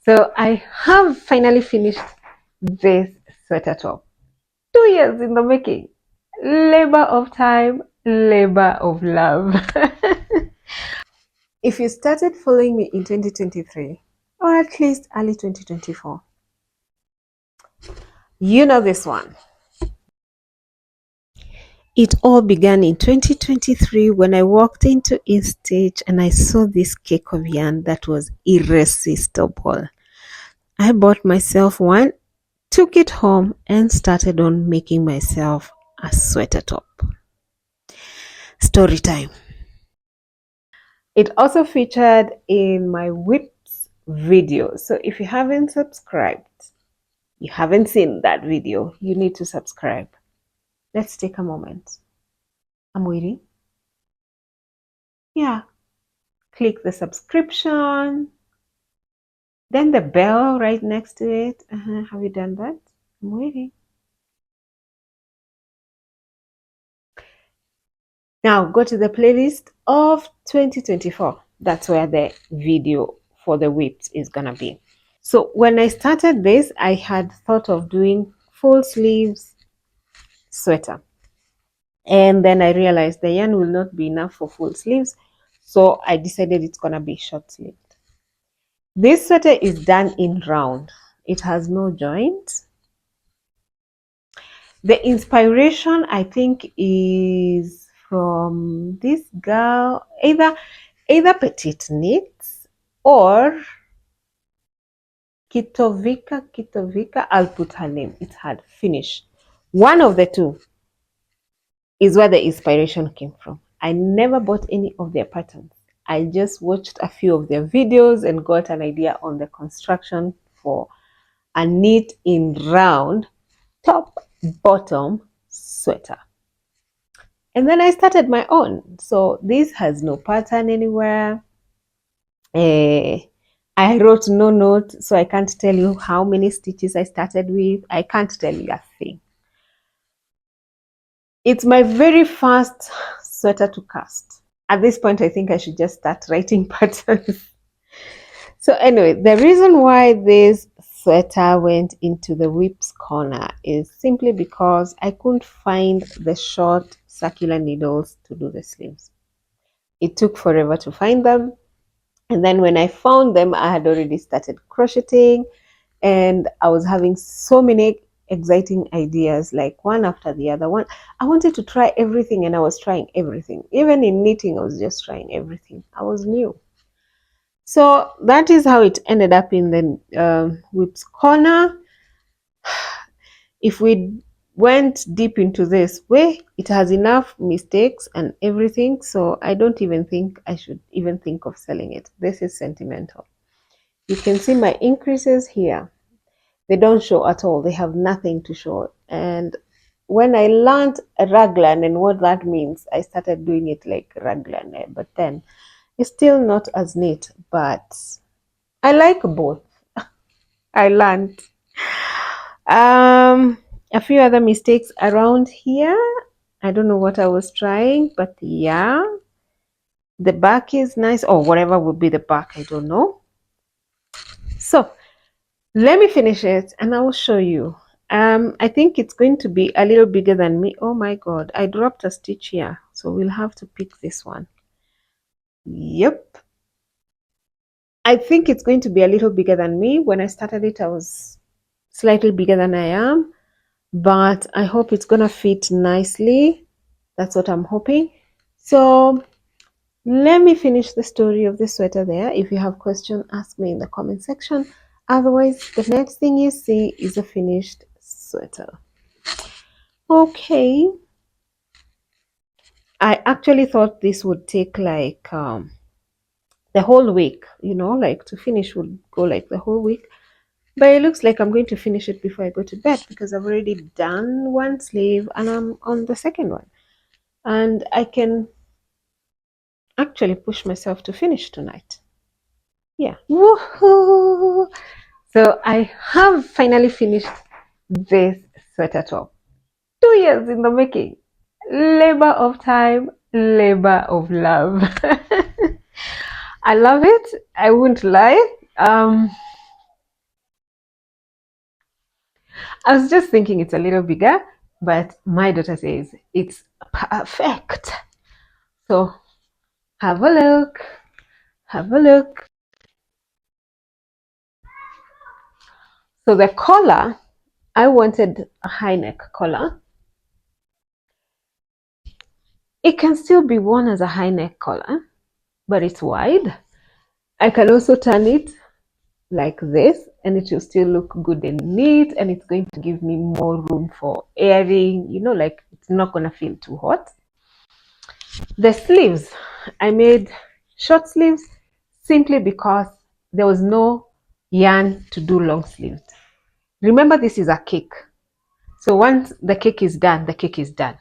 So I have finally finished this sweater top. 2 years in the making. Labor of time, labor of love. If you started following me in 2023, or at least early 2024, you know this one. It all began in 2023 when I walked into Instage and I saw this cake of yarn that was irresistible. I bought myself one, took it home, and started on making myself a sweater top. Story time. It also featured in my whips video. So if you haven't subscribed, you haven't seen that video, you need to subscribe. Let's take a moment. I'm waiting. Yeah. Click the subscription, then the bell right next to it. Have you done that? I'm waiting. Now go to the playlist of 2024. That's where the video for the whips is gonna be. So when I started this, I had thought of doing full sleeves sweater. And then I realized the yarn will not be enough for full sleeves. So I decided it's gonna be short sleeved. This sweater is done in round. It has no joint. The inspiration, I think, is from this girl, either Petite Knits or Kitovika. I'll put her name. It's hard. Finish. One of the two is where the inspiration came from. I never bought any of their patterns. I just watched a few of their videos and got an idea on the construction for a knit in round top bottom sweater. And then I started my own. So this has no pattern anywhere. I wrote no note, so I can't tell you how many stitches I started with. I can't tell you a thing. It's my very first sweater to cast. At this point, I think I should just start writing patterns. So anyway, the reason why this sweater went into the whips corner is simply because I couldn't find the short circular needles to do the sleeves. It took forever to find them. And then when I found them, I had already started crocheting and I was having so many exciting ideas, like one after the other one. I wanted to try everything and I was trying everything. Even in knitting, I was just trying everything. I was new. So that is how it ended up in the whips corner. If we went deep into this way, it has enough mistakes and everything, so I don't even think I should even think of selling it. This is sentimental. You can see my increases here. They don't show at all. They have nothing to show. And when I learned raglan and what that means, I started doing it like raglan, but then it's still not as neat, but I like both. I learned a few other mistakes around here. I don't know what I was trying, but yeah, the back is nice, or whatever will be the back, I don't know. So let me finish it and I will show you. I think it's going to be a little bigger than me. Oh my god, I dropped a stitch here, so we'll have to pick this one. Yep, I think it's going to be a little bigger than me. When I started it, I was slightly bigger than I am, but I hope it's gonna fit nicely. That's what I'm hoping. So let me finish the story of the sweater there. If you have questions, ask me in the comment section. Otherwise, the next thing you see is a finished sweater. Okay, I actually thought this would take like the whole week, you know, like to finish would go like the whole week, but it looks like I'm going to finish it before I go to bed because I've already done one sleeve and I'm on the second one, and I can actually push myself to finish tonight. Yeah. Woohoo! So I have finally finished this sweater top. 2 years in the making. Labor of time, labor of love. I love it. I won't lie. I was just thinking it's a little bigger, but my daughter says it's perfect. So have a look. Have a look. So the collar, I wanted a high neck collar. It can still be worn as a high neck collar, but it's wide. I can also turn it like this and it will still look good and neat, and it's going to give me more room for airing, like it's not going to feel too hot. The sleeves, I made short sleeves simply because there was no yarn to do long sleeves. Remember, this is a cake, so once the cake is done, the cake is done.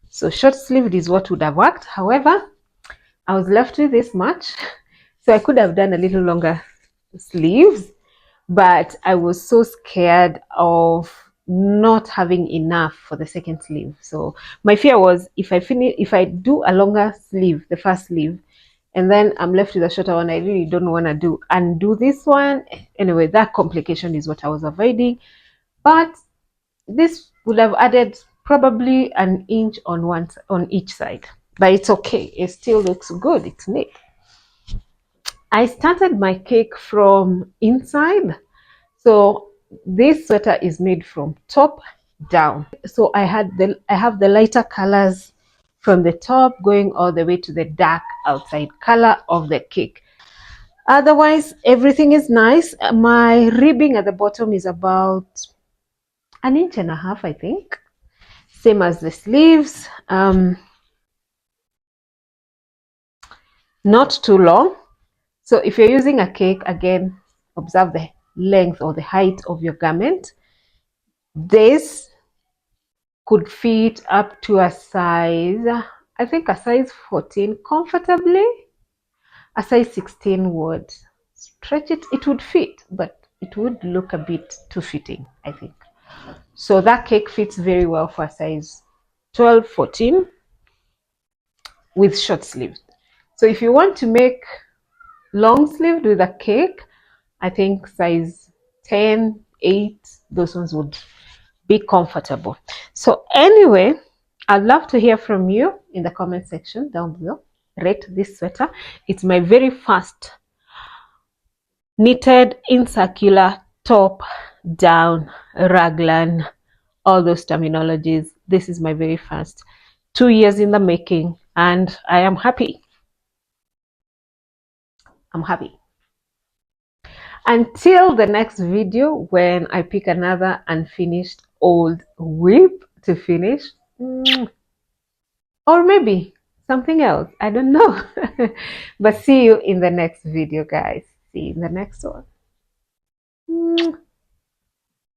So short sleeved is what would have worked. However, I was left with this much, so I could have done a little longer sleeves, but I was so scared of not having enough for the second sleeve. So my fear was if I do a longer sleeve, the first sleeve, and then I'm left with a shorter one, I really don't want to undo this one. Anyway, that complication is what I was avoiding. But this would have added probably an inch on each side. But it's okay. It still looks good. It's neat. I started my cake from inside. So this sweater is made from top down. So I have the lighter colors from the top going all the way to the dark outside color of the cake. Otherwise, everything is nice. My ribbing at the bottom is about an inch and a half, I think. Same as the sleeves. Not too long. So if you're using a cake, again, observe the length or the height of your garment. This could fit up to a size, I think a size 14 comfortably. A size 16 would stretch it. It would fit, but it would look a bit too fitting, I think. So that cake fits very well for a size 12, 14 with short sleeves. So if you want to make long sleeved with a cake, I think size 10, 8, those ones would be comfortable. So anyway, I'd love to hear from you in the comment section down below. Rate this sweater. It's my very first knitted in circular top down raglan, all those terminologies. This is my very first, 2 years in the making, and I am happy. I'm happy. Until the next video when I pick another unfinished old whip to finish, or maybe something else, I don't know. But see you in the next video, guys. See you in the next one.